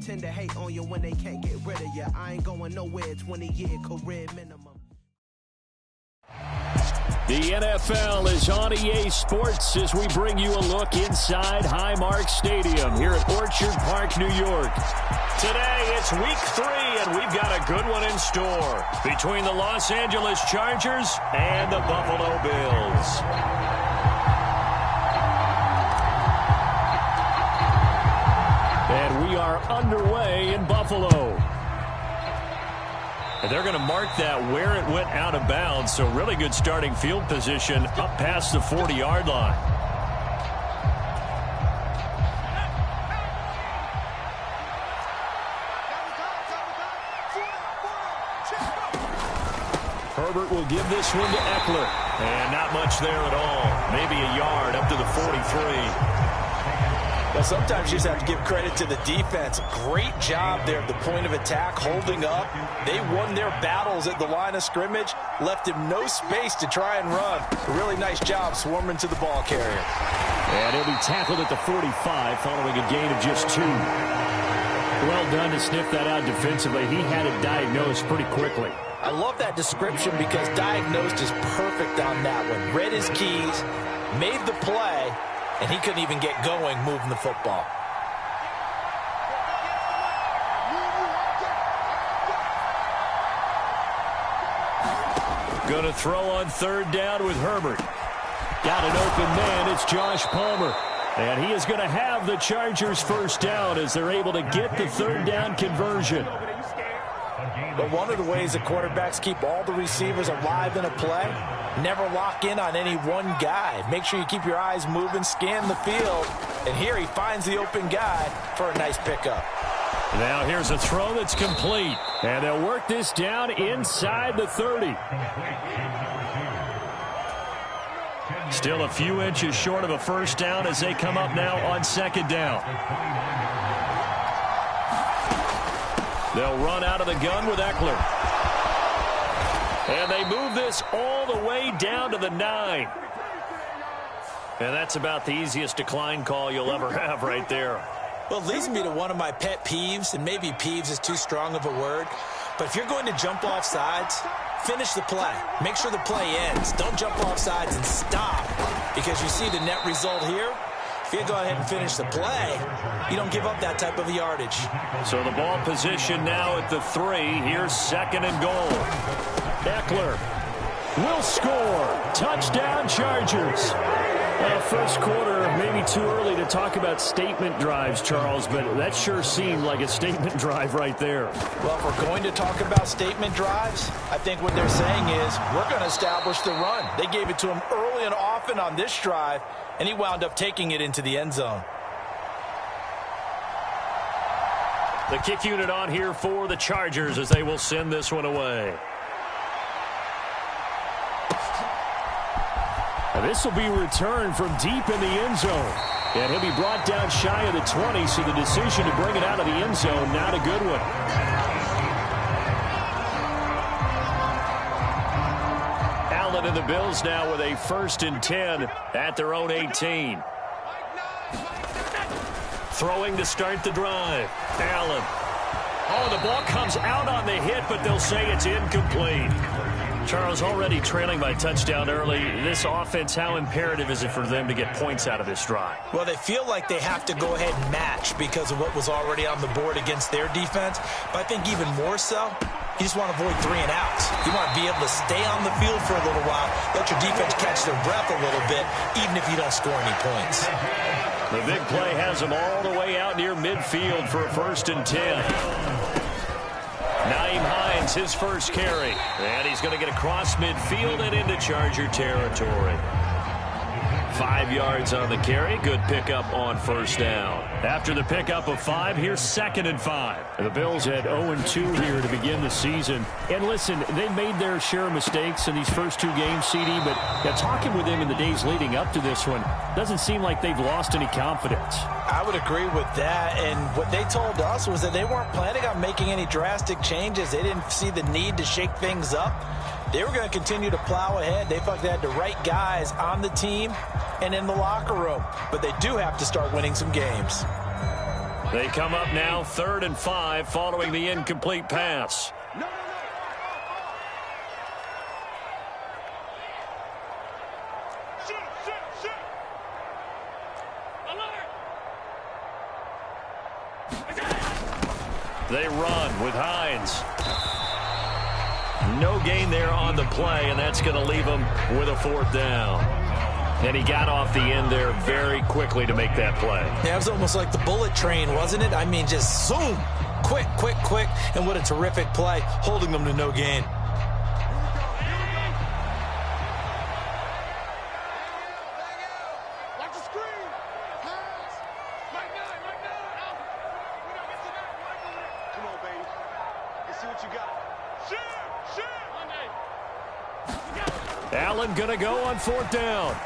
tend to hate on you when they can't get rid of you. I ain't going nowhere, 20-year career minimum. The NFL is on EA Sports as we bring you a look inside Highmark Stadium here at Orchard Park, New York. Today, it's week 3, and we've got a good one in store between the Los Angeles Chargers and the Buffalo Bills. And we are underway in Buffalo. And they're going to mark that where it went out of bounds, so really good starting field position up past the 40-yard line. Herbert will give this one to Eckler. And not much there at all. Maybe a yard up to the 43. Well, sometimes you just have to give credit to the defense. Great job there at the point of attack, holding up. They won their battles at the line of scrimmage, left him no space to try and run. A really nice job swarming to the ball carrier. And he'll be tackled at the 45 following a gain of just 2. Well done to sniff that out defensively. He had it diagnosed pretty quickly. I love that description because diagnosed is perfect on that one. Read his keys, made the play, and he couldn't even get going moving the football. Going to throw on third down with Herbert. Got an open man. It's Josh Palmer. And he is going to have the Chargers first down as they're able to get the third down conversion. But one of the ways the quarterbacks keep all the receivers alive in a play, never lock in on any one guy. Make sure you keep your eyes moving, scan the field. And here he finds the open guy for a nice pickup. Now here's a throw that's complete. And they'll work this down inside the 30. Still a few inches short of a first down as they come up now on second down. They'll run out of the gun with Eckler. And they move this all the way down to the 9. And that's about the easiest decline call you'll ever have right there. Well, it leads me to one of my pet peeves, and maybe peeves is too strong of a word. But if you're going to jump off sides, finish the play. Make sure the play ends. Don't jump off sides and stop, because you see the net result here. If you go ahead and finish the play, you don't give up that type of yardage. So the ball position now at the 3. Here's second and goal. Eckler will score. Touchdown, Chargers. Well, first quarter, maybe too early to talk about statement drives, Charles, but that sure seemed like a statement drive right there. Well, if we're going to talk about statement drives, I think what they're saying is we're going to establish the run. They gave it to him early and often on this drive, and he wound up taking it into the end zone. The kick unit on here for the Chargers as they will send this one away. And this will be returned from deep in the end zone. And he'll be brought down shy of the 20, so the decision to bring it out of the end zone, not a good one. Allen and the Bills now with a 1st and 10 at their own 18. Throwing to start the drive. Allen. Oh, the ball comes out on the hit, but they'll say it's incomplete. Charles, already trailing by touchdown early. This offense, how imperative is it for them to get points out of this drive? Well, they feel like they have to go ahead and match because of what was already on the board against their defense. But I think even more so, you just want to avoid 3 and outs. You want to be able to stay on the field for a little while, let your defense catch their breath a little bit, even if you don't score any points. The big play has them all the way out near midfield for a 1st and 10. Naeem Hines, his first carry. And he's going to get across midfield and into Charger territory. 5 yards on the carry. Good pickup on first down. After the pickup of 5, here's 2nd and 5. The Bills had 0-2 here to begin the season. And listen, they made their share of mistakes in these first 2 games, CD, but talking with them in the days leading up to this one, doesn't seem like they've lost any confidence. I would agree with that, and what they told us was that they weren't planning on making any drastic changes. They didn't see the need to shake things up. They were going to continue to plow ahead. They felt they had the right guys on the team and in the locker room, but they do have to start winning some games. They come up now 3rd and 5 following the incomplete pass. They run with Hines. No gain there on the play, and that's going to leave them with a 4th down. And he got off the end there very quickly to make that play. Yeah, it was almost like the bullet train, wasn't it? I mean, just zoom. Quick, quick, quick. And what a terrific play, holding them to no gain. Allen going to go on 4th down.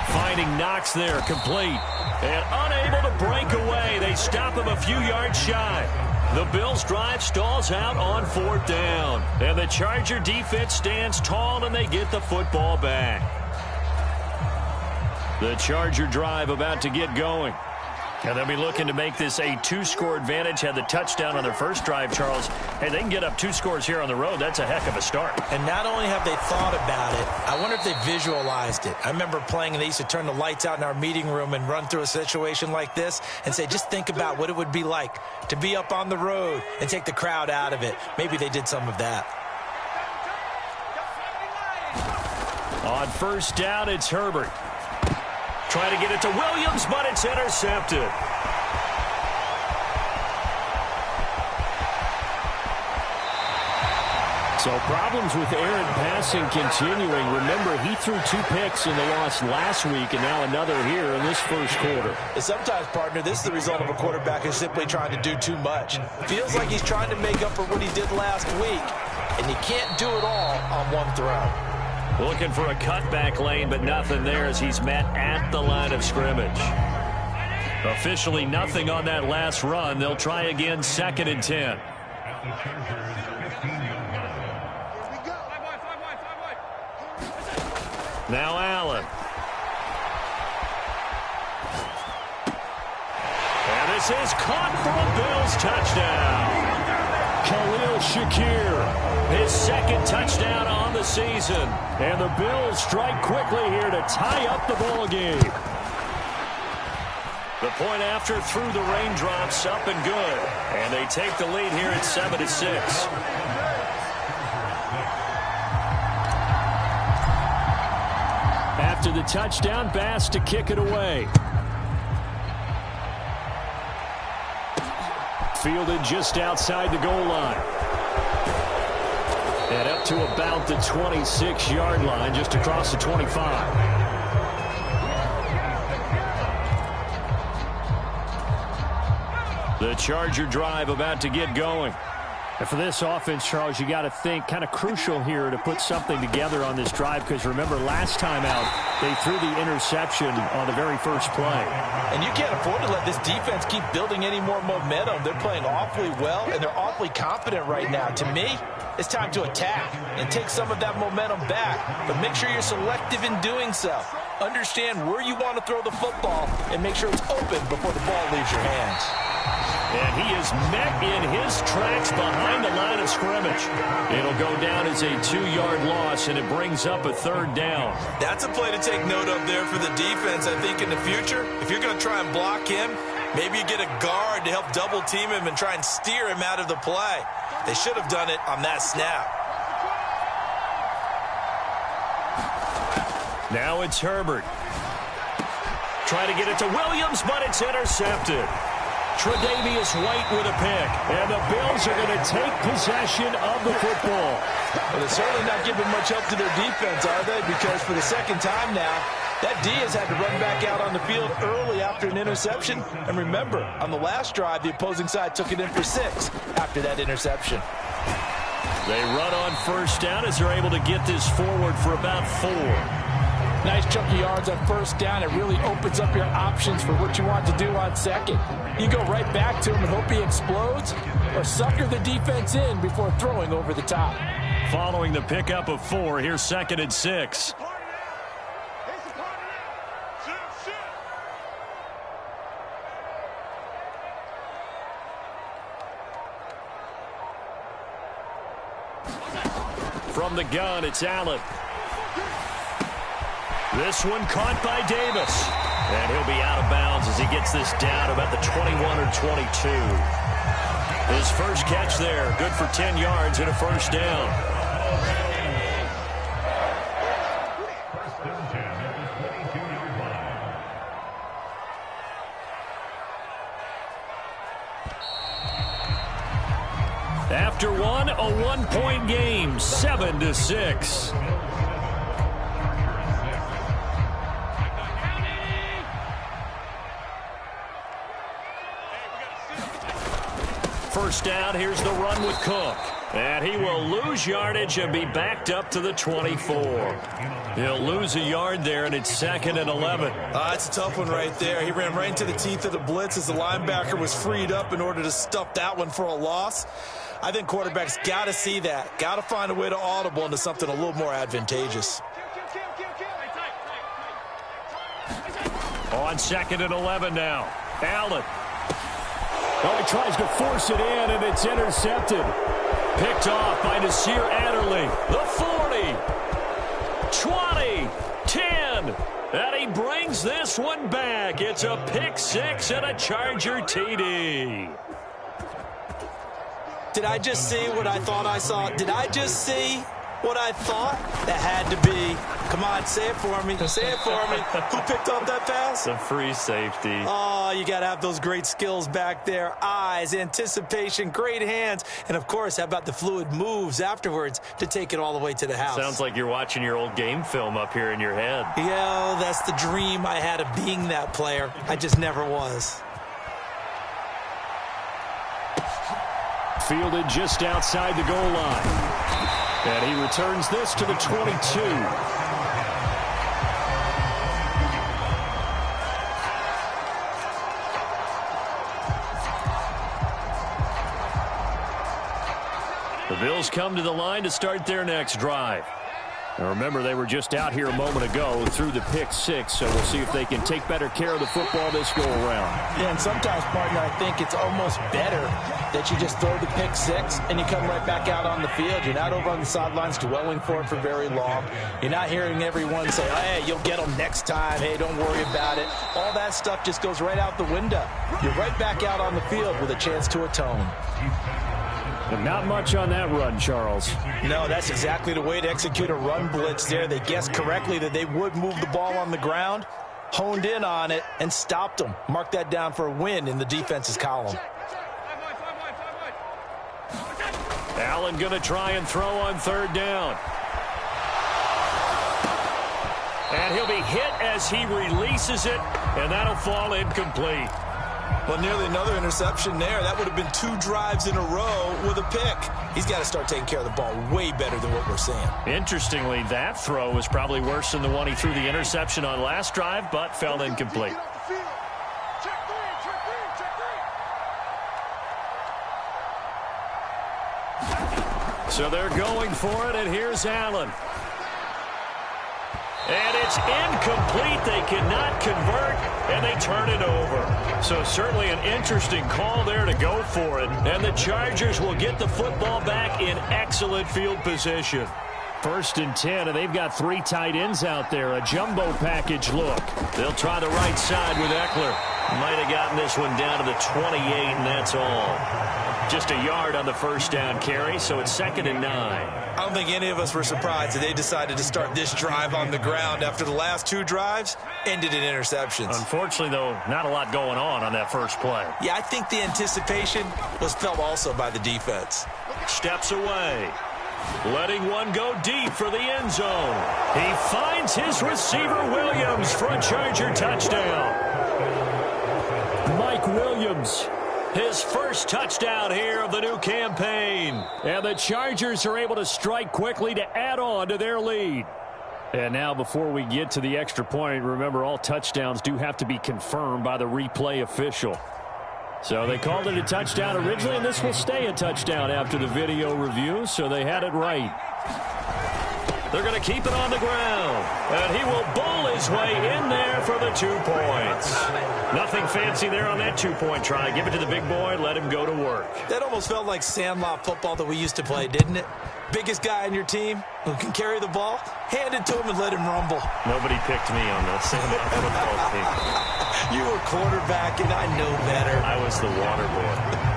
Finding Knox there, complete. And unable to break away. They stop him a few yards shy. The Bills' drive stalls out on 4th down. And the Charger defense stands tall, and they get the football back. The Charger drive about to get going. And they'll be looking to make this a 2-score advantage. Had the touchdown on their first drive, Charles. Hey, they can get up 2 scores here on the road. That's a heck of a start. And not only have they thought about it, I wonder if they visualized it. I remember playing, and they used to turn the lights out in our meeting room and run through a situation like this and say, just think about what it would be like to be up on the road and take the crowd out of it. Maybe they did some of that. On 1st down, it's Herbert. Trying to get it to Williams, but it's intercepted. So problems with Aaron passing continuing. Remember, he threw 2 picks in the loss last week, and now another here in this first quarter. And sometimes, partner, this is the result of a quarterback who's simply trying to do too much. Feels like he's trying to make up for what he did last week, and you can't do it all on one throw. Looking for a cutback lane, but nothing there as he's met at the line of scrimmage. Officially nothing on that last run. They'll try again, 2nd and 10. Now Allen. And this is caught for a Bills touchdown. Khalil Shakir. His 2nd touchdown on the season. And the Bills strike quickly here to tie up the ball game. The point after through the raindrops, up and good. And they take the lead here at 7-6. After the touchdown, Bass to kick it away. Fielded just outside the goal line. And up to about the 26-yard line, just across the 25. The Charger drive about to get going. And for this offense, Charles, you got to think kind of crucial here to put something together on this drive, because remember last time out they threw the interception on the very first play. And you can't afford to let this defense keep building any more momentum. They're playing awfully well, and they're awfully confident right now. To me, it's time to attack and take some of that momentum back, but make sure you're selective in doing so. Understand where you want to throw the football and make sure it's open before the ball leaves your hands. And he is met in his tracks behind the line of scrimmage. It'll go down as a 2-yard loss, and it brings up a 3rd down. That's a play to take note of there for the defense, I think, in the future. If you're going to try and block him, maybe you get a guard to help double-team him and try and steer him out of the play. They should have done it on that snap. Now it's Herbert. Trying to get it to Williams, but it's intercepted. Tre'Davious White with a pick, and the Bills are going to take possession of the football. Well, they're certainly not giving much help to their defense, are they? Because for the 2nd time now, that D has had to run back out on the field early after an interception. And remember, on the last drive, the opposing side took it in for 6 after that interception. They run on 1st down as they're able to get this forward for about 4. Nice chunky yards on 1st down. It really opens up your options for what you want to do on 2nd. You go right back to him and hope he explodes, or sucker the defense in before throwing over the top. Following the pickup of 4, here's 2nd and 6. From the gun, it's Allen. This one caught by Davis. And he'll be out of bounds as he gets this down about the 21 or 22. His first catch there, good for 10 yards and a first down. After one, a one-point game, 7-6. First down, here's the run with Cook. And he will lose yardage and be backed up to the 24. He'll lose a yard there, and it's 2nd and 11. It's a tough one right there. He ran right into the teeth of the blitz as the linebacker was freed up in order to stuff that one for a loss. I think quarterbacks got to see that. Got to find a way to audible into something a little more advantageous. On 2nd and 11 now. Allen. Oh, he tries to force it in, and it's intercepted. Picked off by Nasir Adderley. The 40. 20. 10. And he brings this one back. It's a pick six and a Charger TD. Did I just see what I thought I saw? Did I just see what I thought? That had to be. Come on, say it for me. Say it for me. Who picked up that pass? The free safety. Oh, you got to have those great skills back there. Eyes, anticipation, great hands. And, of course, how about the fluid moves afterwards to take it all the way to the house? Sounds like you're watching your old game film up here in your head. Yeah, that's the dream I had of being that player. I just never was. Fielded just outside the goal line. And he returns this to the 22. The Bills come to the line to start their next drive. Now remember, they were just out here a moment ago through the pick six, so we'll see if they can take better care of the football this go-around. Yeah, and sometimes, partner, I think it's almost better that you just throw the pick six and you come right back out on the field. You're not over on the sidelines dwelling for it for very long. You're not hearing everyone say, oh, hey, you'll get them next time. Hey, don't worry about it. All that stuff just goes right out the window. You're right back out on the field with a chance to atone. And not much on that run, Charles. No, that's exactly the way to execute a run blitz there. They guessed correctly that they would move the ball on the ground, honed in on it, and stopped them. Mark that down for a win in the defense's column. Allen going to try and throw on third down. And he'll be hit as he releases it, and that'll fall incomplete. Well, nearly another interception there. That would have been 2 drives in a row with a pick. He's got to start taking care of the ball way better than what we're seeing. Interestingly, that throw was probably worse than the one he threw the interception on last drive, but fell incomplete. So they're going for it, and here's Allen. And it's incomplete. They cannot convert, and they turn it over. So certainly an interesting call there to go for it. And the Chargers will get the football back in excellent field position. 1st and 10, and they've got 3 tight ends out there. A jumbo package look. They'll try the right side with Eckler. Might have gotten this one down to the 28, and that's all. Just a yard on the first down carry, so it's 2nd and 9. I don't think any of us were surprised that they decided to start this drive on the ground after the last 2 drives ended in interceptions. Unfortunately, though, not a lot going on that first play. Yeah, I think the anticipation was felt also by the defense. Steps away. Letting one go deep for the end zone. He finds his receiver, Williams, for a Charger touchdown. Mike Williams. His first touchdown here of the new campaign. And the Chargers are able to strike quickly to add on to their lead. And now before we get to the extra point, remember all touchdowns do have to be confirmed by the replay official. So they called it a touchdown originally, and this will stay a touchdown after the video review, so they had it right. They're going to keep it on the ground. And he will bowl his way in there for the 2 points. Nothing fancy there on that 2-point try. Give it to the big boy. Let him go to work. That almost felt like sandlot football that we used to play, didn't it? Biggest guy on your team who can carry the ball, hand it to him and let him rumble. Nobody picked me on the sandlot football team. You were quarterback, and I know better. I was the water boy.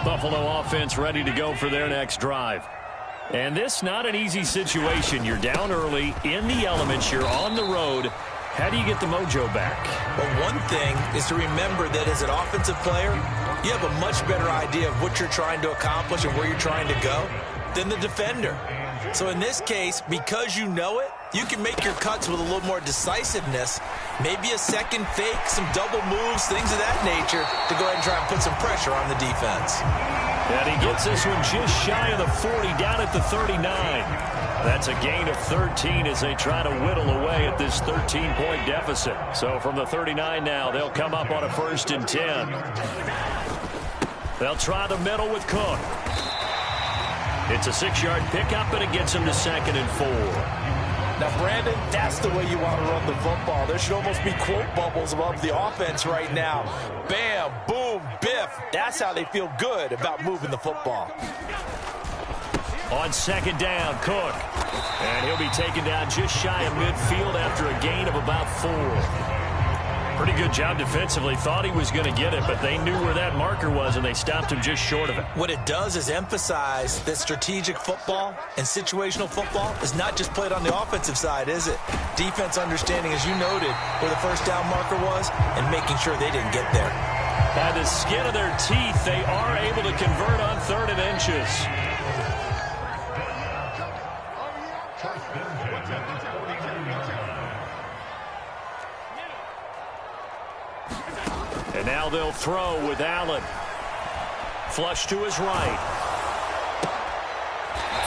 Buffalo offense ready to go for their next drive. And this not an easy situation. You're down early, in the elements, you're on the road. How do you get the mojo back? Well, one thing is to remember that as an offensive player, you have a much better idea of what you're trying to accomplish and where you're trying to go than the defender. So in this case, because you know it, you can make your cuts with a little more decisiveness, maybe a second fake, some double moves, things of that nature, to go ahead and try and put some pressure on the defense. And he gets this one just shy of the 40, down at the 39. That's a gain of 13 as they try to whittle away at this 13-point deficit. So from the 39 now, they'll come up on a 1st and 10. They'll try the middle with Cook. It's a 6-yard pickup, and it gets him to 2nd and 4. Now, Brandon, that's the way you want to run the football. There should almost be quote bubbles above the offense right now. Bam, boom, biff. That's how they feel good about moving the football. On 2nd down, Cook. And he'll be taken down just shy of midfield after a gain of about 4. Pretty good job defensively. Thought he was going to get it, but they knew where that marker was, and they stopped him just short of it. What it does is emphasize that strategic football and situational football is not just played on the offensive side, is it? Defense understanding, as you noted, where the 1st down marker was and making sure they didn't get there. By the skin of their teeth, they are able to convert on 3rd and inches. And now they'll throw with Allen. Flush to his right.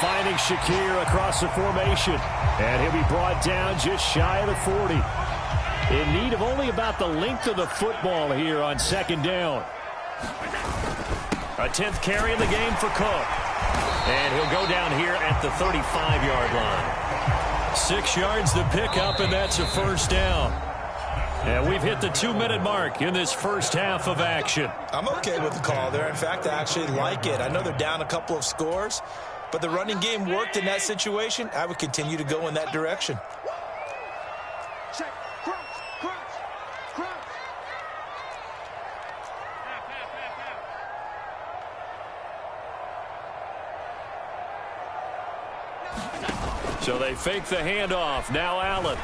Finding Shakir across the formation. And he'll be brought down just shy of the 40. In need of only about the length of the football here on 2nd down. A 10th carry in the game for Cook. And he'll go down here at the 35-yard line. 6 yards the pickup, and that's a 1st down. And we've hit the 2-minute mark in this first half of action. I'm okay with the call there. In fact, I actually like it. I know they're down a couple of scores, but the running game worked in that situation. I would continue to go in that direction. So they fake the handoff. Now Allen.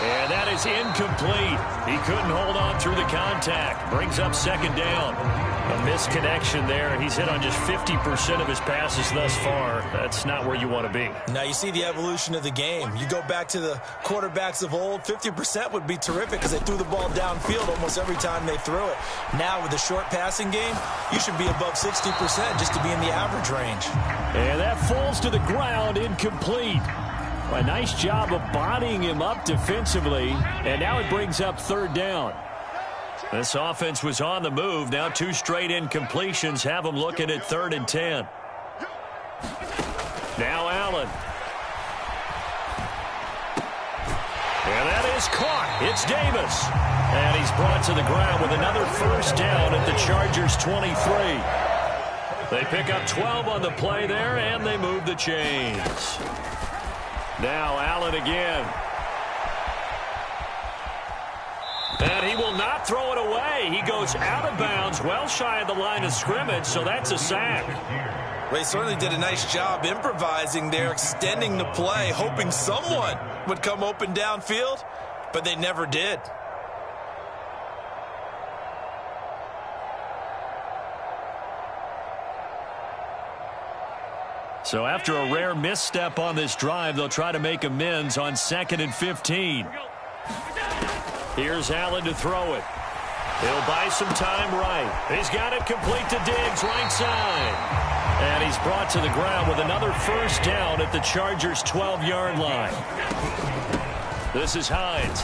And that is incomplete. He couldn't hold on through the contact. Brings up 2nd down. A misconnection there. He's hit on just 50% of his passes thus far. That's not where you want to be. Now you see the evolution of the game. You go back to the quarterbacks of old, 50% would be terrific because they threw the ball downfield almost every time they threw it. Now with the short passing game, you should be above 60% just to be in the average range. And that falls to the ground, incomplete. A nice job of bodying him up defensively, and now it brings up 3rd down. This offense was on the move. Now 2 straight incompletions have them looking at 3rd and 10. Now Allen. And that is caught. It's Davis. And he's brought to the ground with another 1st down at the Chargers' 23. They pick up 12 on the play there, and they move the chains. Now Allen again. And he will not throw it away. He goes out of bounds, well shy of the line of scrimmage, so that's a sack. Well, he certainly did a nice job improvising there, extending the play, hoping someone would come open downfield, but they never did. So after a rare misstep on this drive, they'll try to make amends on 2nd and 15. Here's Allen to throw it. He'll buy some time right. He's got it complete to Diggs, right side. And he's brought to the ground with another 1st down at the Chargers' 12-yard line. This is Hines.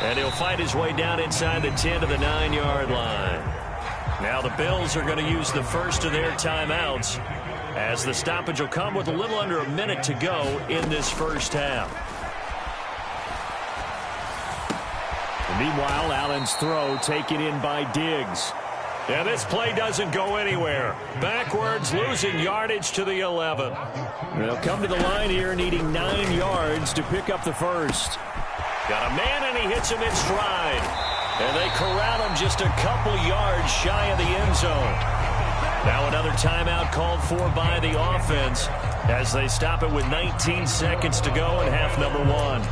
And he'll fight his way down inside the 10 to the 9-yard line. Now the Bills are going to use the first of their timeouts, as the stoppage will come with a little under a minute to go in this first half. Meanwhile, Allen's throw taken in by Diggs. And this play doesn't go anywhere. Backwards, losing yardage to the 11. They'll come to the line here needing 9 yards to pick up the first. Got a man, and he hits him in stride. And they corral him just a couple yards shy of the end zone. Now another timeout called for by the offense as they stop it with 19 seconds to go in half number 1.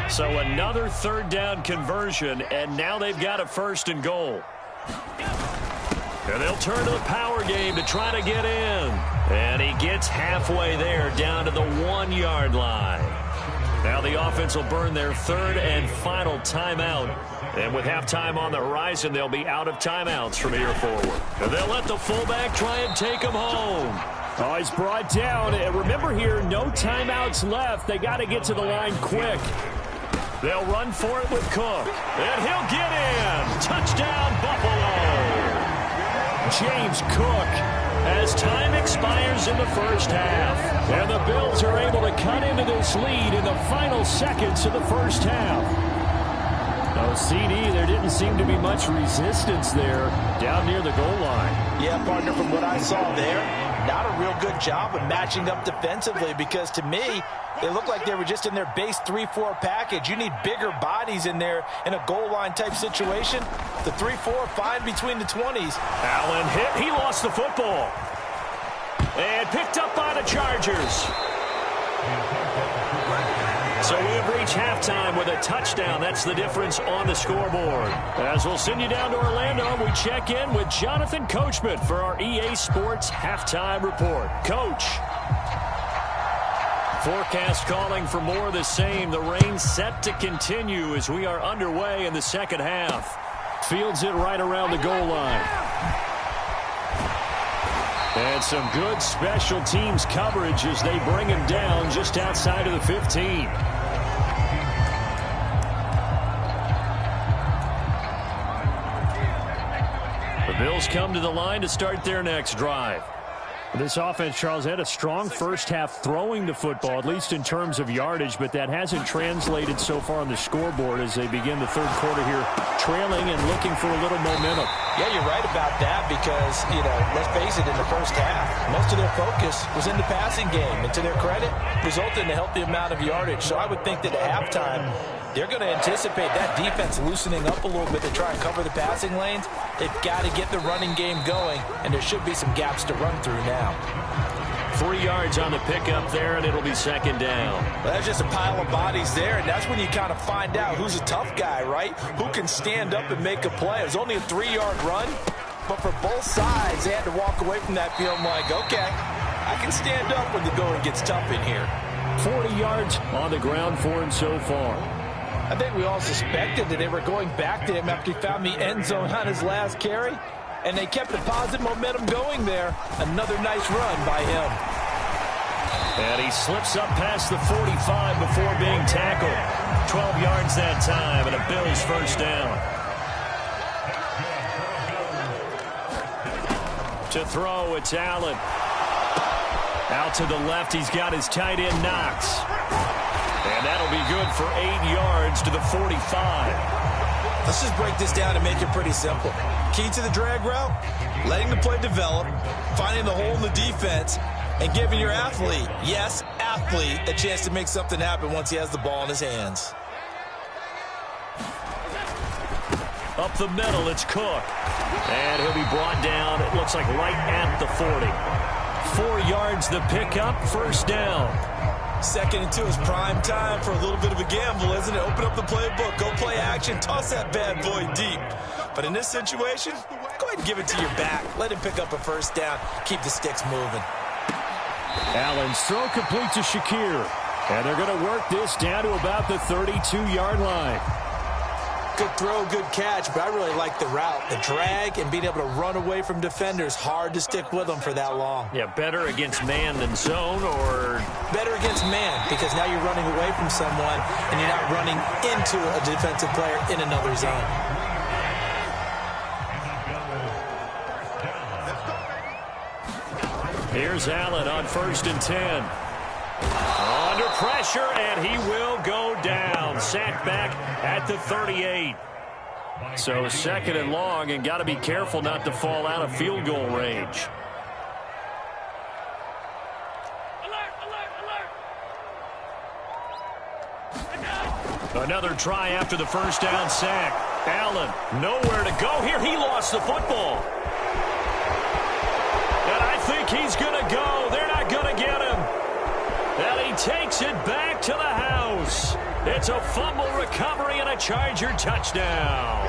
So another third down conversion, and now they've got a 1st and goal. And they'll turn to the power game to try to get in. And he gets halfway there, down to the 1-yard line. Now the offense will burn their 3rd and final timeout. And with halftime on the horizon, they'll be out of timeouts from here forward. And they'll let the fullback try and take him home. Oh, he's brought down. And remember here, no timeouts left. They got to get to the line quick. They'll run for it with Cook. And he'll get in. Touchdown, Buffalo. James Cook, as time expires in the first half. And the Bills are able to cut into this lead in the final seconds of the first half. Oh, CD, there didn't seem to be much resistance there down near the goal line. Yeah, partner, from what I saw there, not a real good job of matching up defensively, because to me, it looked like they were just in their base 3-4 package. You need bigger bodies in there in a goal line type situation. The 3-4 fine between the 20s. Allen hit. He lost the football. And picked up by the Chargers. So we have reached halftime with a touchdown. That's the difference on the scoreboard. As we'll send you down to Orlando, we check in with Jonathan Coachman for our EA Sports Halftime Report. Coach. Forecast calling for more of the same. The rain set to continue as we are underway in the second half. Fields it right around the goal line. And some good special teams coverage as they bring him down just outside of the 15. The Bills come to the line to start their next drive. This offense, Charles, had a strong first half throwing the football, at least in terms of yardage, but that hasn't translated so far on the scoreboard as they begin the third quarter here, trailing and looking for a little momentum. Yeah, you're right about that because, let's face it, in the first half, most of their focus was in the passing game. And to their credit, resulted in a healthy amount of yardage. So I would think that at halftime, they're going to anticipate that defense loosening up a little bit to try and cover the passing lanes. They've got to get the running game going, and there should be some gaps to run through now. 3 yards on the pickup there, and it'll be second down. Well, that's just a pile of bodies there, and that's when you kind of find out who's a tough guy, right? Who can stand up and make a play. It was only a 3-yard run, but for both sides, they had to walk away from that feeling like, okay, I can stand up when the going gets tough in here. 40 yards on the ground for him so far. I think we all suspected that they were going back to him after he found the end zone on his last carry, and they kept the positive momentum going there. Another nice run by him. And he slips up past the 45 before being tackled. 12 yards that time, and a Bills first down. To throw, it's Allen. Out to the left, he's got his tight end, Knox. And that'll be good for 8 yards to the 45. Let's just break this down and make it pretty simple. Key to the drag route, letting the play develop, finding the hole in the defense, and giving your athlete, yes, athlete, a chance to make something happen once he has the ball in his hands. Up the middle, it's Cook. And he'll be brought down, it looks like right at the 40. 4 yards the pickup, first down. 2nd and 2 is prime time for a little bit of a gamble, isn't it? Open up the playbook, go play action, toss that bad boy deep. But in this situation, go ahead and give it to your back. Let him pick up a first down, keep the sticks moving. Allen's throw complete to Shakir. And they're going to work this down to about the 32-yard line. Good throw, good catch, but I really like the route. The drag and being able to run away from defenders, hard to stick with them for that long. Yeah, better against man than zone, or? Better against man, because now you're running away from someone and you're not running into a defensive player in another zone. Here's Allen on 1st and 10. Under pressure, and he will go down. Sacked back at the 38. So 2nd and long, and got to be careful not to fall out of field goal range. Another try after the 1st down sack. Allen, nowhere to go here. He lost the football. And I think he's going to go. They're not going to get him. And he takes it back to the house. It's a fumble recovery and a Charger touchdown.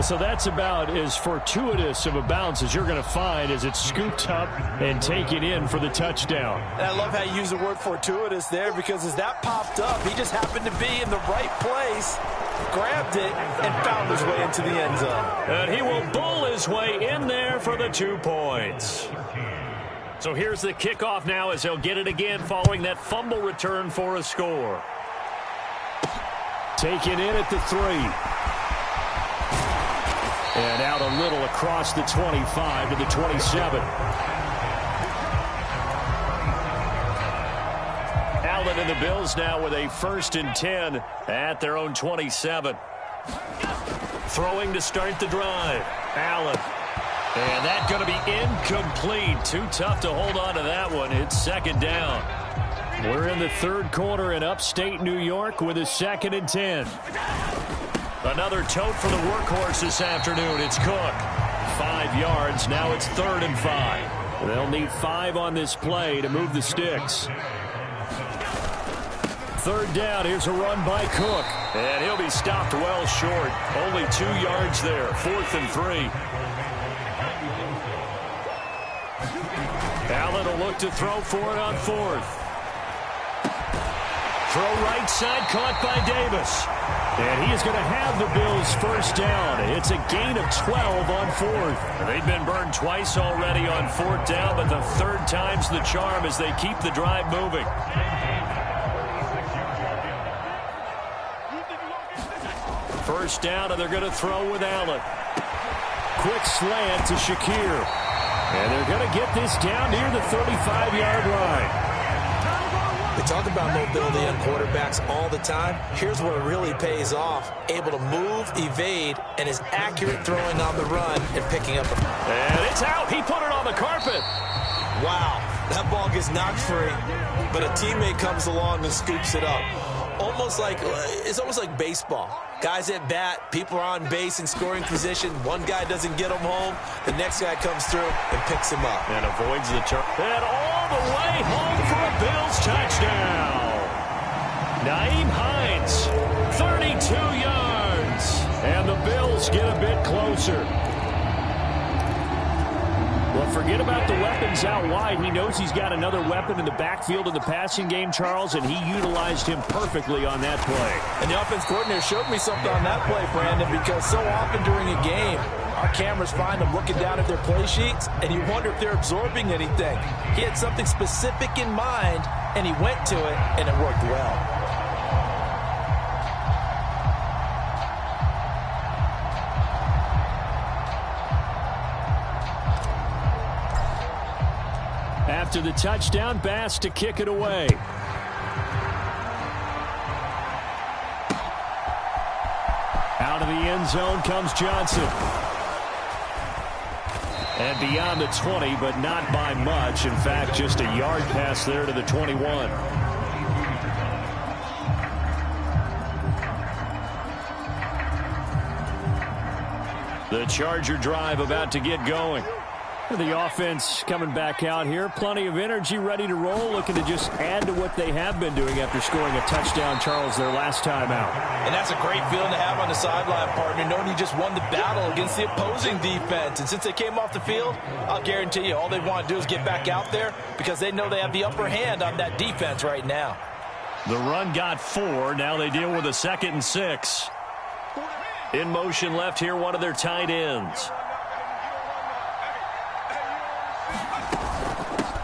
So that's about as fortuitous of a bounce as you're going to find as it's scooped up and taken in for the touchdown. And I love how you use the word fortuitous there, because as that popped up, he just happened to be in the right place, grabbed it, and found his way into the end zone. And he will bull his way in there for the 2 points. So here's the kickoff now as he'll get it again following that fumble return for a score. Taken in at the 3. And out a little across the 25 to the 27. Allen and the Bills now with a 1st and 10 at their own 27. Throwing to start the drive. Allen. And that's going to be incomplete. Too tough to hold on to that one. It's 2nd down. We're in the 3rd quarter in upstate New York with a 2nd and 10. Another tote for the workhorse this afternoon. It's Cook. 5 yards. Now it's 3rd and 5. They'll need 5 on this play to move the sticks. 3rd down. Here's a run by Cook. And he'll be stopped well short. Only 2 yards there. 4th and 3. Allen will look to throw for it on 4th. Throw right side, caught by Davis. And he is going to have the Bills' 1st down. It's a gain of 12 on 4th. They've been burned twice already on 4th down, but the 3rd time's the charm as they keep the drive moving. First down, and they're going to throw with Allen. Quick slant to Shakir. And they're going to get this down near the 35-yard line. We talk about mobility on quarterbacks all the time. Here's where it really pays off. Able to move, evade, and is accurate throwing on the run and picking up. And it's out. He put it on the carpet. Wow, that ball gets knocked free, but a teammate comes along and scoops it up. It's almost like baseball. Guys at bat, people are on base in scoring position. One guy doesn't get him home. The next guy comes through and picks him up. And avoids the turn. And all the way home for a Bills touchdown. Nyheim Hines, 32 yards. And the Bills get a bit closer. Well, forget about the weapons out wide. He knows he's got another weapon in the backfield in the passing game, Charles, and he utilized him perfectly on that play. And the offense coordinator showed me something on that play, Brandon, because so often during a game, our cameras find them looking down at their play sheets, and you wonder if they're absorbing anything. He had something specific in mind, and he went to it, and it worked well. After the touchdown, Bass to kick it away. Out of the end zone comes Johnson. And beyond the 20, but not by much. In fact, just a yard pass there to the 21. The Charger drive about to get going. The offense coming back out here. Plenty of energy, ready to roll, looking to just add to what they have been doing after scoring a touchdown, Charles, their last time out. And that's a great feeling to have on the sideline, partner, knowing you just won the battle against the opposing defense. And since they came off the field, I'll guarantee you all they want to do is get back out there because they know they have the upper hand on that defense right now. The run got 4. Now they deal with a 2nd and 6. In motion left here, one of their tight ends.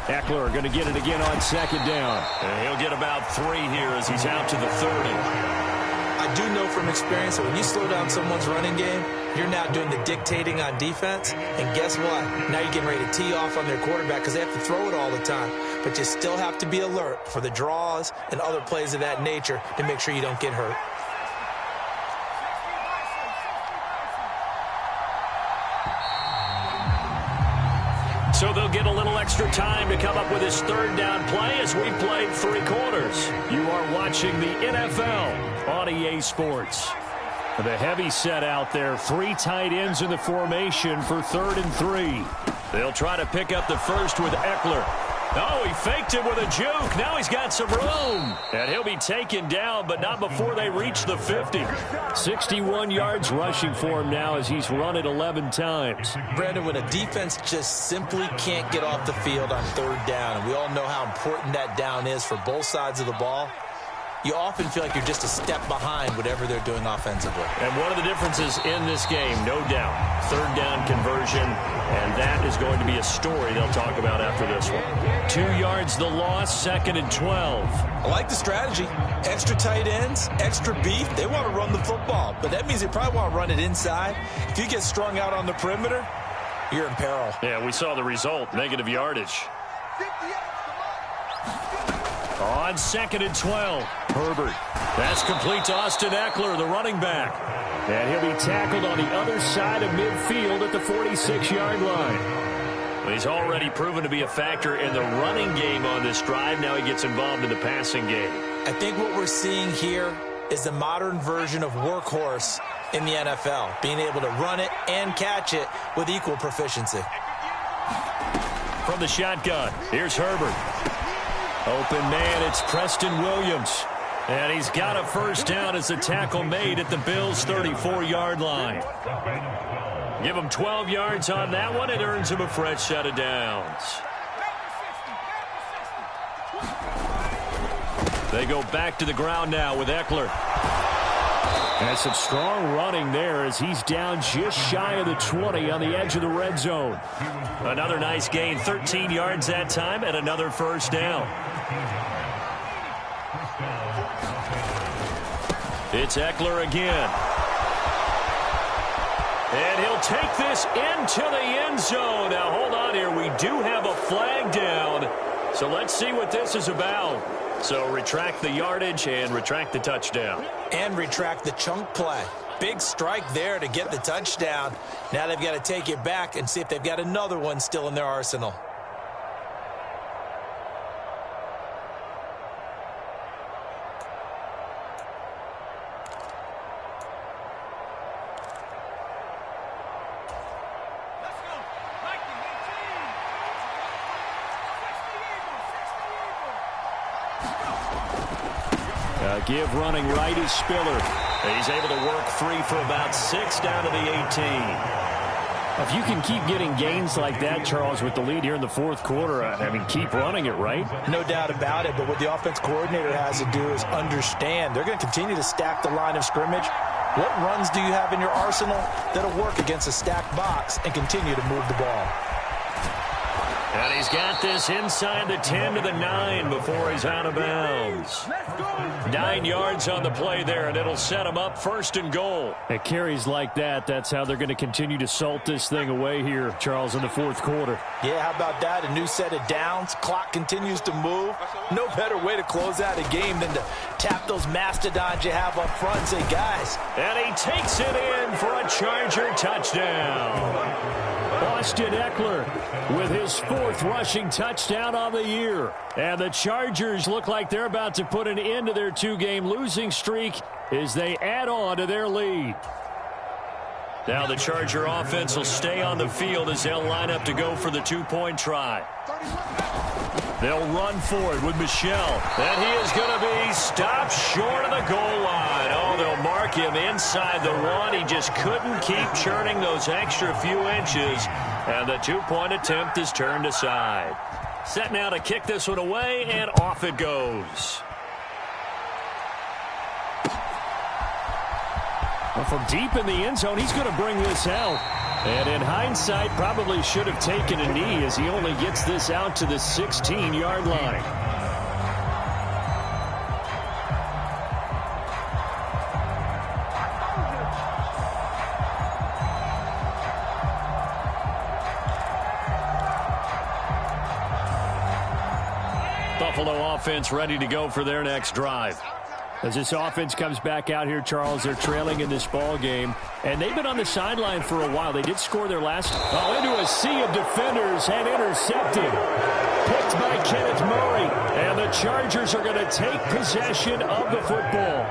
Eckler going to get it again on 2nd down. And he'll get about 3 here as he's out to the 30. I do know from experience that when you slow down someone's running game, you're now doing the dictating on defense. And guess what? Now you're getting ready to tee off on their quarterback because they have to throw it all the time. But you still have to be alert for the draws and other plays of that nature to make sure you don't get hurt. So they'll get a little extra time to come up with his 3rd down play as we've played 3 quarters. You are watching the NFL on EA Sports. The heavy set out there. 3 tight ends in the formation for 3rd and 3. They'll try to pick up the first with Eckler. Oh, he faked it with a juke. Now he's got some room. And he'll be taken down, but not before they reach the 50. 61 yards rushing for him now as he's run it 11 times. Brandon, when a defense just simply can't get off the field on 3rd down, and we all know how important that down is for both sides of the ball, you often feel like you're just a step behind whatever they're doing offensively. And one of the differences in this game, no doubt, 3rd down conversion, and that is going to be a story they'll talk about after this one. 2 yards the loss, 2nd and 12. I like the strategy. Extra tight ends, extra beef. They want to run the football, but that means they probably want to run it inside. If you get strung out on the perimeter, you're in peril. Yeah, we saw the result, negative yardage. On 2nd and 12, Herbert. That's complete to Austin Eckler, the running back. And he'll be tackled on the other side of midfield at the 46-yard line. Well, he's already proven to be a factor in the running game on this drive. Now he gets involved in the passing game. I think what we're seeing here is the modern version of workhorse in the NFL, being able to run it and catch it with equal proficiency. From the shotgun, here's Herbert. Open man, it's Preston Williams. And he's got a 1st down as the tackle made at the Bills' 34-yard line. Give him 12 yards on that one. It earns him a fresh set of downs. They go back to the ground now with Eckler. And some strong running there as he's down just shy of the 20 on the edge of the red zone. Another nice gain, 13 yards that time, and another 1st down. It's Eckler again. And he'll take this into the end zone. Now, hold on here. We do have a flag down. So let's see what this is about. So retract the yardage and retract the touchdown. And retract the chunk play. Big strike there to get the touchdown. Now they've got to take it back and see if they've got another one still in their arsenal. Give running right is Spiller. He's able to work 3 for about 6 down to the 18. If you can keep getting gains like that, Charles, with the lead here in the 4th quarter, I mean, keep running it, right? No doubt about it, but what the offense coordinator has to do is understand. They're going to continue to stack the line of scrimmage. What runs do you have in your arsenal that'll work against a stacked box and continue to move the ball? And he's got this inside the 10 to the 9 before he's out of bounds. 9 yards on the play there, and it'll set him up 1st and goal. At carries like that, that's how they're going to continue to salt this thing away here, Charles, in the 4th quarter. Yeah, how about that? A new set of downs. Clock continues to move. No better way to close out a game than to tap those mastodons you have up front and say, guys. And he takes it in for a Charger touchdown. Austin Eckler with his 4th rushing touchdown on the year. And the Chargers look like they're about to put an end to their 2-game losing streak as they add on to their lead. Now the Charger offense will stay on the field as they'll line up to go for the 2-point try. They'll run for it with Michel. And he is going to be stopped short of the goal line. Oh, they'll mark him inside the 1. He just couldn't keep churning those extra few inches. And the 2-point attempt is turned aside. Set now to kick this one away, and off it goes. Well, from deep in the end zone, he's going to bring this out. And in hindsight, probably should have taken a knee as he only gets this out to the 16-yard line. Buffalo offense ready to go for their next drive. As this offense comes back out here, Charles, they're trailing in this ball game, and they've been on the sideline for a while. They did score their last into a sea of defenders and intercepted. Picked by Kenneth Murray, and the Chargers are going to take possession of the football.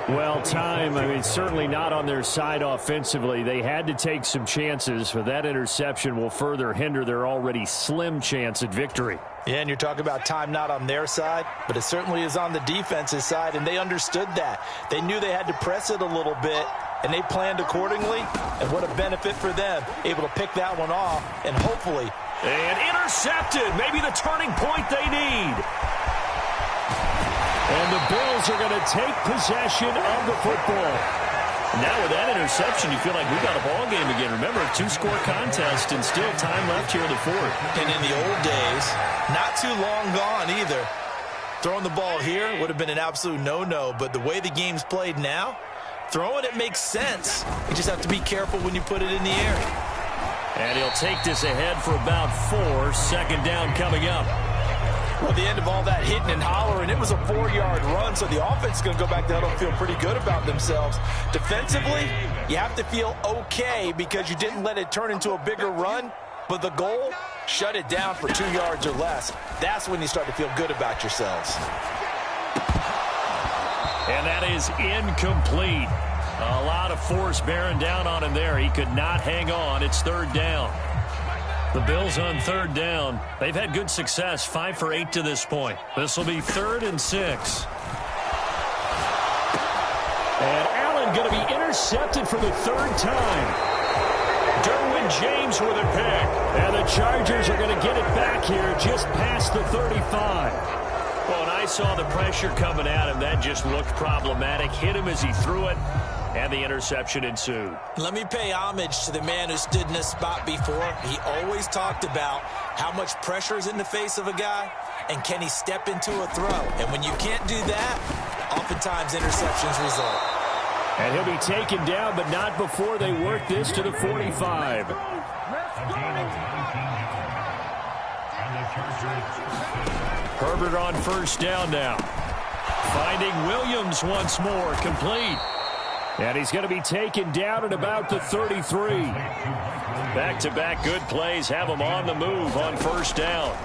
Well, certainly not on their side offensively. They had to take some chances, but that interception will further hinder their already slim chance at victory. Yeah, and you're talking about time not on their side, but it certainly is on the defense's side, and they understood that. They knew they had to press it a little bit, and they planned accordingly, and what a benefit for them, able to pick that one off, and hopefully... And intercepted, maybe the turning point they need. And the Bills are going to take possession of the football. Now with that interception, you feel like we got a ball game again. Remember, a two-score contest and still time left here in the fourth. And in the old days, not too long gone either. Throwing the ball here would have been an absolute no-no, but the way the game's played now, throwing it makes sense. You just have to be careful when you put it in the air. And he'll take this ahead for about 4. Second down coming up. Well, the end of all that hitting and hollering, it was a 4-yard run, so the offense is going to go back there and feel pretty good about themselves. Defensively, you have to feel okay because you didn't let it turn into a bigger run, but the goal, shut it down for 2 yards or less. That's when you start to feel good about yourselves. And that is incomplete. A lot of force bearing down on him there. He could not hang on. It's third down. The Bills on third down. They've had good success, 5 for 8 to this point. This will be 3rd and 6. And Allen going to be intercepted for the 3rd time. Derwin James with a pick. And the Chargers are going to get it back here just past the 35. Well, and I saw the pressure coming at him. That just looked problematic. Hit him as he threw it. And the interception ensued. Let me pay homage to the man who stood in this spot before. He always talked about how much pressure is in the face of a guy and can he step into a throw. And when you can't do that, oftentimes interceptions result. And he'll be taken down, but not before they work this to the 45. Herbert on first down now. Finding Williams once more, complete. And he's going to be taken down at about the 33. Back-to-back good plays have him on the move on first down.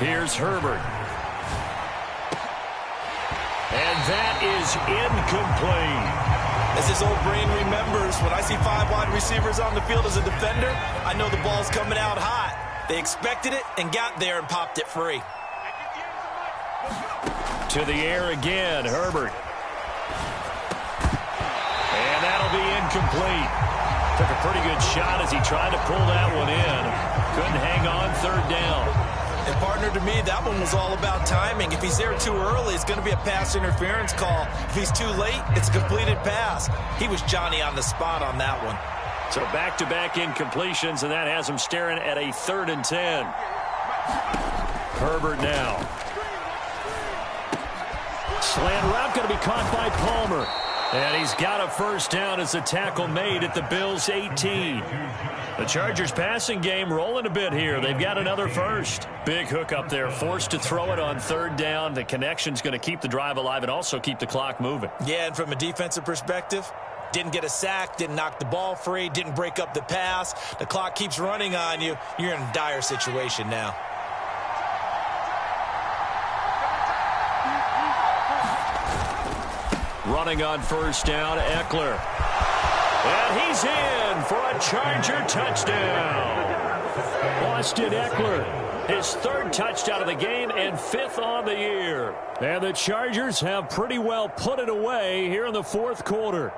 Here's Herbert. And that is incomplete. As his old brain remembers, when I see 5 wide receivers on the field as a defender, I know the ball's coming out hot. They expected it and got there and popped it free. To the air again, Herbert. And that'll be incomplete. Took a pretty good shot as he tried to pull that one in. Couldn't hang on, third down. And partner, to me, that one was all about timing. If he's there too early, it's going to be a pass interference call. If he's too late, it's a completed pass. He was Johnny on the spot on that one. So back-to-back incompletions, and that has him staring at a 3rd and 10. Herbert now. Slant route going to be caught by Palmer. And he's got a first down as the tackle made at the Bills' 18. The Chargers passing game rolling a bit here. They've got another first. Big hook up there, forced to throw it on third down. The connection's going to keep the drive alive and also keep the clock moving. Yeah, and from a defensive perspective, didn't get a sack, didn't knock the ball free, didn't break up the pass. The clock keeps running on you. You're in a dire situation now. Running on first down, Eckler. And he's in for a Charger touchdown. Austin Eckler, his 3rd touchdown of the game and 5th on the year. And the Chargers have pretty well put it away here in the 4th quarter.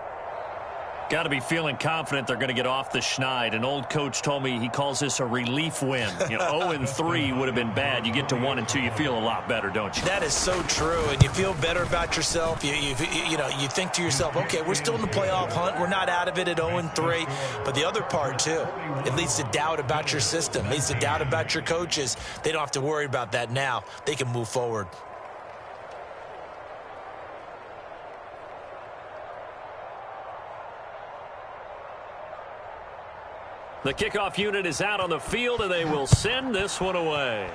Got to be feeling confident they're going to get off the schneid. An old coach told me he calls this a relief win. 0-3 would have been bad. You get to 1-2, you feel a lot better, don't you? That is so true, and you feel better about yourself. You think to yourself, okay, we're still in the playoff hunt. We're not out of it at 0-3. But the other part, too, it leads to doubt about your system, leads to doubt about your coaches. They don't have to worry about that now. They can move forward. The kickoff unit is out on the field, and they will send this one away.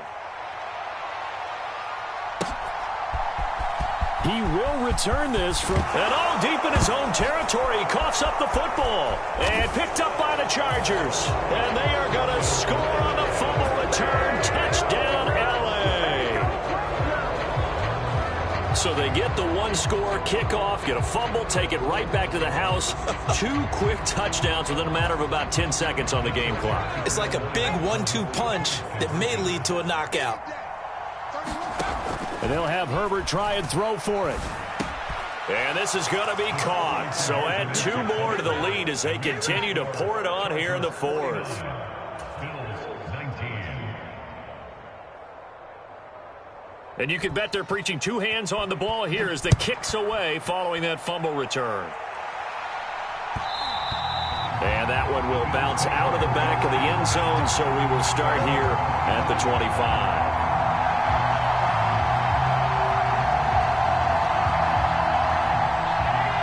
He will return this from... And all deep in his own territory. He coughs up the football. And picked up by the Chargers. And they are going to score on the fumble return. Touchdown, L.A. So they get the one-score kickoff, get a fumble, take it right back to the house. 2 quick touchdowns within a matter of about 10 seconds on the game clock. It's like a big 1-2 punch that may lead to a knockout. And they'll have Herbert try and throw for it. And this is going to be caught. So add 2 more to the lead as they continue to pour it on here in the 4th. And you can bet they're preaching 2 hands on the ball here as the kick's away following that fumble return. And that one will bounce out of the back of the end zone, so we will start here at the 25.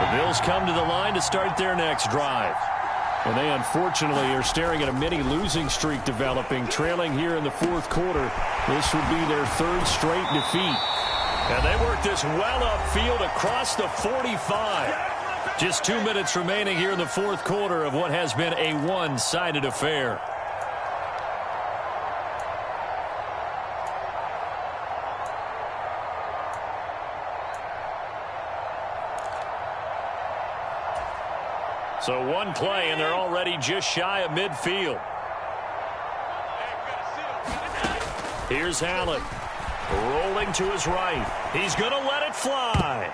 The Bills come to the line to start their next drive. And they unfortunately are staring at a mini losing streak developing, trailing here in the 4th quarter. This would be their 3rd straight defeat. And they work this well upfield across the 45. Just 2 minutes remaining here in the 4th quarter of what has been a one-sided affair. So 1 play, and they're already just shy of midfield. Here's Allen. Rolling to his right. He's going to let it fly.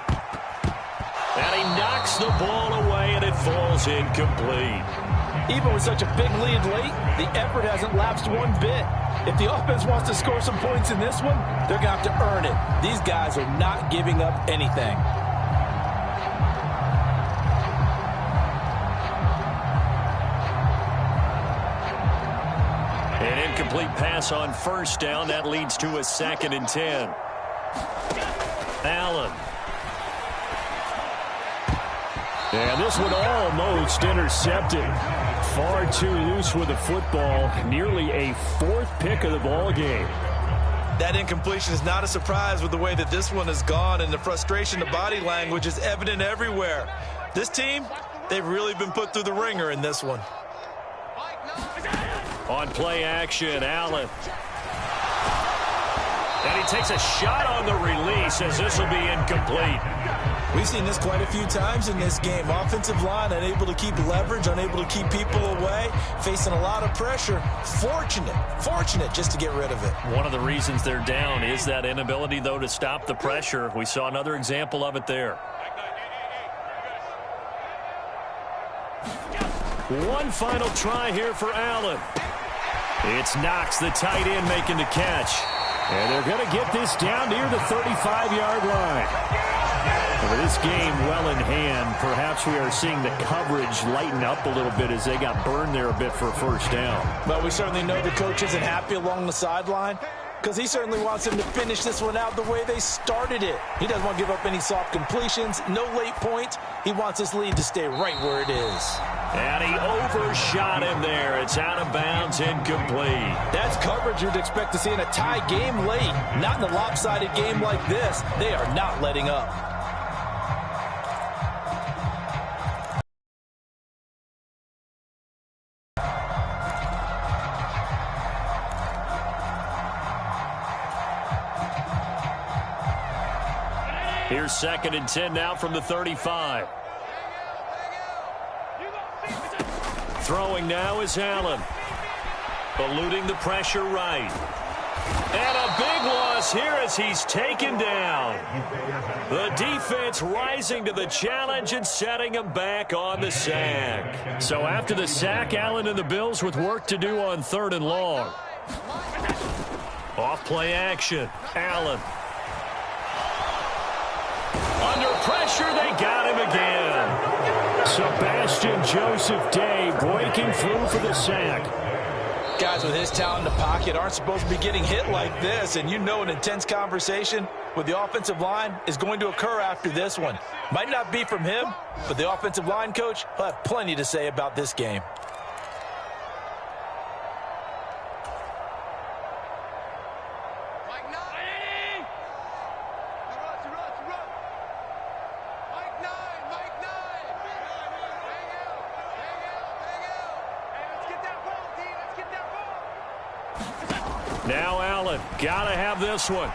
And he knocks the ball away, and it falls incomplete. Even with such a big lead late, the effort hasn't lapsed one bit. If the offense wants to score some points in this one, they're going to have to earn it. These guys are not giving up anything. An incomplete pass on 1st down. That leads to a 2nd and 10. Allen. And this one almost intercepted. Far too loose with the football. Nearly a 4th pick of the ball game. That incompletion is not a surprise with the way that this one has gone, and the frustration, the body language is evident everywhere. This team, they've really been put through the ringer in this one. On play action, Allen. And he takes a shot on the release as this will be incomplete. We've seen this quite a few times in this game. Offensive line unable to keep leverage, unable to keep people away, facing a lot of pressure. Fortunate just to get rid of it. One of the reasons they're down is that inability, though, to stop the pressure. We saw another example of it there. One final try here for Allen. It's Knox, the tight end, making the catch. And they're going to get this down near the 35-yard line. And with this game well in hand, perhaps we are seeing the coverage lighten up a little bit as they got burned there a bit for a 1st down. But we certainly know the coach isn't happy along the sideline because he certainly wants them to finish this one out the way they started it. He doesn't want to give up any soft completions, no late points. He wants his lead to stay right where it is. And he overshot him there. It's out of bounds, incomplete. That's coverage you'd expect to see in a tie game late. Not in a lopsided game like this. They are not letting up. Here's 2nd and 10 now from the 35. Throwing now is Allen. Eluding the pressure right. And a big loss here as he's taken down. The defense rising to the challenge and setting him back on the sack. So after the sack, Allen and the Bills with work to do on 3rd and long. Off play action. Allen. Under pressure, they got him again. Sebastian Joseph Day breaking through for the sack. Guys with his talent in the pocket aren't supposed to be getting hit like this, and you know an intense conversation with the offensive line is going to occur after this one. Might not be from him, but the offensive line coach will have plenty to say about this game. Now Allen, gotta have this one.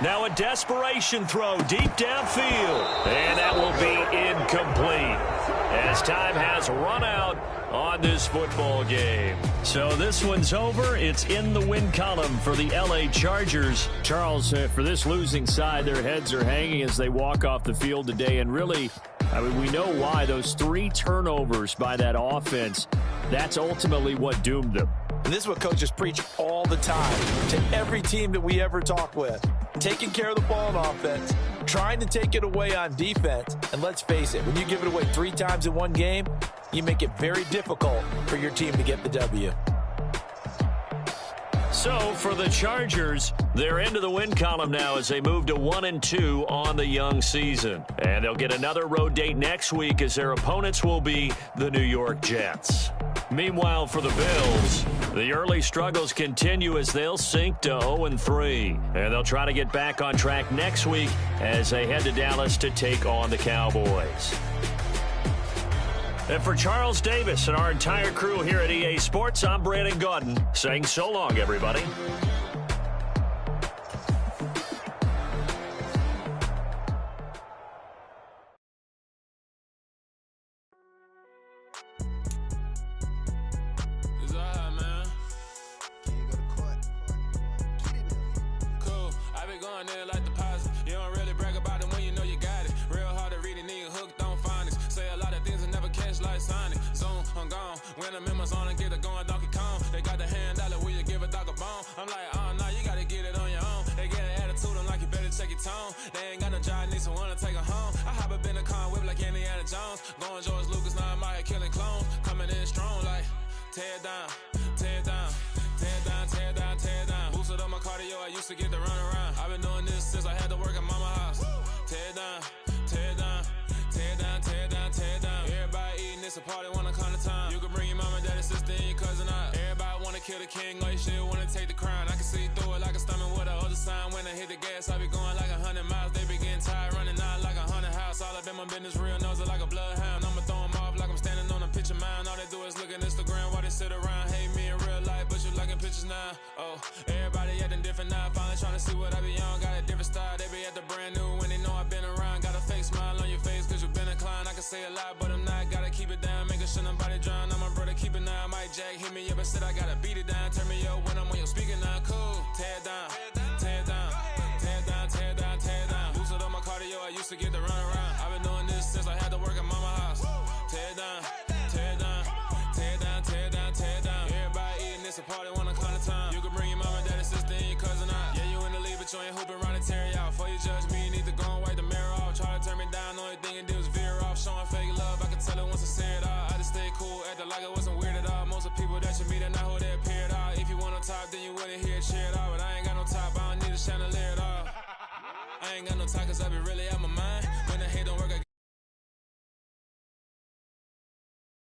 Now a desperation throw deep downfield. And that will be incomplete as time has run out on this football game. So this one's over. It's in the win column for the L.A. Chargers. Charles, for this losing side, their heads are hanging as they walk off the field today. And really, I mean, we know why. Those 3 turnovers by that offense, that's ultimately what doomed them. And this is what coaches preach all the time to every team that we ever talk with. Taking care of the ball on offense, trying to take it away on defense. And let's face it, when you give it away 3 times in one game, you make it very difficult for your team to get the W. So for the Chargers, they're into the win column now as they move to 1-2 on the young season. And they'll get another road date next week as their opponents will be the New York Jets. Meanwhile, for the Bills, the early struggles continue as they'll sink to 0-3. And they'll try to get back on track next week as they head to Dallas to take on the Cowboys. And for Charles Davis and our entire crew here at EA Sports, I'm Brandon Gaudin saying so long, everybody.